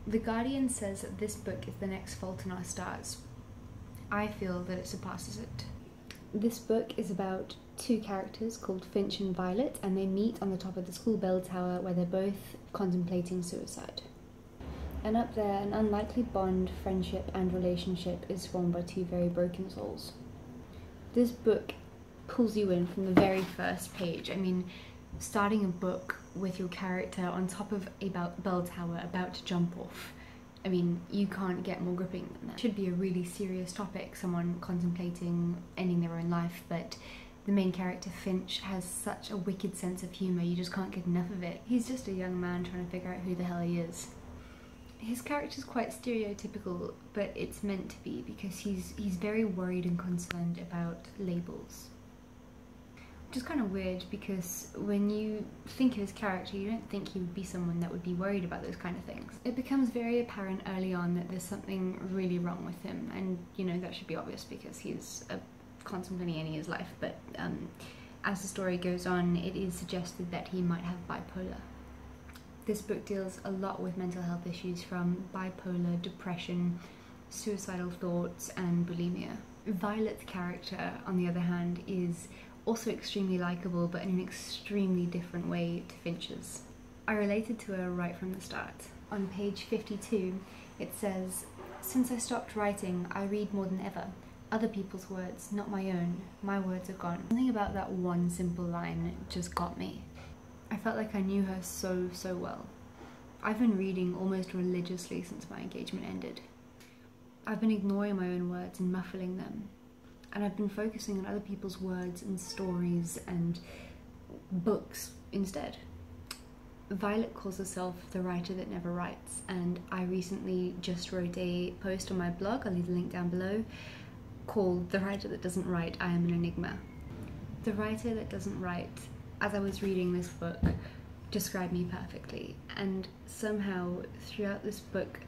The Guardian says that this book is the next Fault in Our Stars. I feel that it surpasses it. This book is about two characters called Finch and Violet, and they meet on the top of the school bell tower where they're both contemplating suicide. And up there, an unlikely bond, friendship and relationship is formed by two very broken souls. This book pulls you in from the very first page. I mean, starting a book with your character on top of a bell tower about to jump off, I mean, you can't get more gripping than that. It should be a really serious topic, someone contemplating ending their own life, but the main character, Finch, has such a wicked sense of humour, you just can't get enough of it. He's just a young man trying to figure out who the hell he is. His character's quite stereotypical, but it's meant to be because he's very worried and concerned about labels. Which is kind of weird because when you think of his character, you don't think he would be someone that would be worried about those kind of things. It becomes very apparent early on that there's something really wrong with him, and you know that should be obvious because he's constantly ending his life, but as the story goes on, it is suggested that he might have bipolar. This book deals a lot with mental health issues from bipolar, depression, suicidal thoughts and bulimia. Violet's character, on the other hand, is also extremely likeable, but in an extremely different way to Finch's. I related to her right from the start. On page 52, it says, "Since I stopped writing, I read more than ever. Other people's words, not my own. My words are gone." Something about that one simple line just got me. I felt like I knew her so well. I've been reading almost religiously since my engagement ended. I've been ignoring my own words and muffling them. And I've been focusing on other people's words and stories and books instead. Violet calls herself the writer that never writes, and I recently just wrote a post on my blog, I'll leave the link down below, called "The Writer That Doesn't Write, I Am an Enigma." The writer that doesn't write, as I was reading this book, described me perfectly, and somehow throughout this book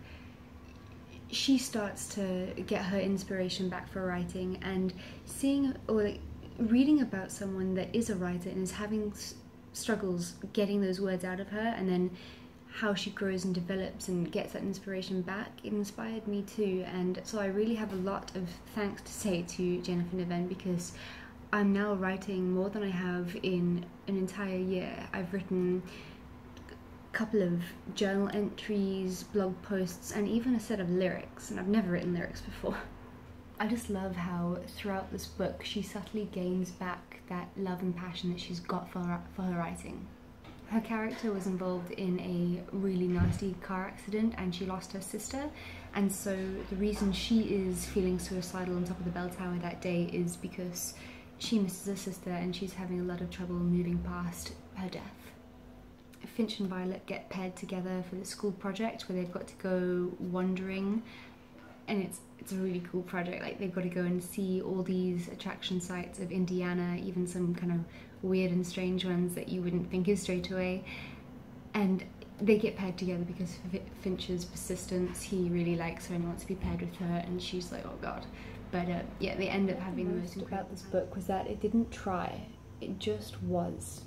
she starts to get her inspiration back for writing, and seeing or like, reading about someone that is a writer and is having struggles getting those words out of her, and then how she grows and develops and gets that inspiration back, it inspired me too. And so I really have a lot of thanks to say to Jennifer Niven, because I'm now writing more than I have in an entire year. I've written couple of journal entries, blog posts, and even a set of lyrics, and I've never written lyrics before. I just love how throughout this book she subtly gains back that love and passion that she's got for her writing. Her character was involved in a really nasty car accident and she lost her sister, and so the reason she is feeling suicidal on top of the bell tower that day is because she misses her sister and she's having a lot of trouble moving past her death. Finch and Violet get paired together for the school project where they've got to go wandering, and it's a really cool project. Like, they've got to go and see all these attraction sites of Indiana, even some kind of weird and strange ones that you wouldn't think of straight away, and they get paired together because of Finch's persistence. He really likes her and he wants to be paired with her, and she's like, oh god. But yeah, they end up having the most incredible about this book was that it didn't try, it just was,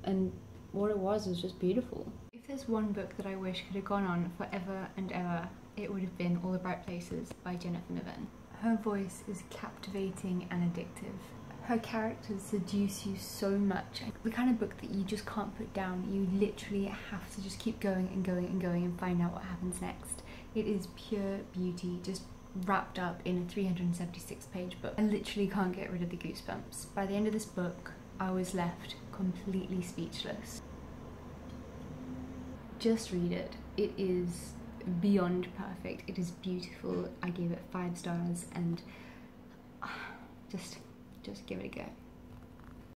and what it was just beautiful. If there's one book that I wish could have gone on forever and ever, it would have been All the Bright Places by Jennifer Niven. Her voice is captivating and addictive. Her characters seduce you so much. The kind of book that you just can't put down. You literally have to just keep going and going and going and find out what happens next. It is pure beauty, just wrapped up in a 376-page book. I literally can't get rid of the goosebumps. By the end of this book, I was left completely speechless. Just read it. It is beyond perfect. It is beautiful. I gave it 5 stars, and just give it a go.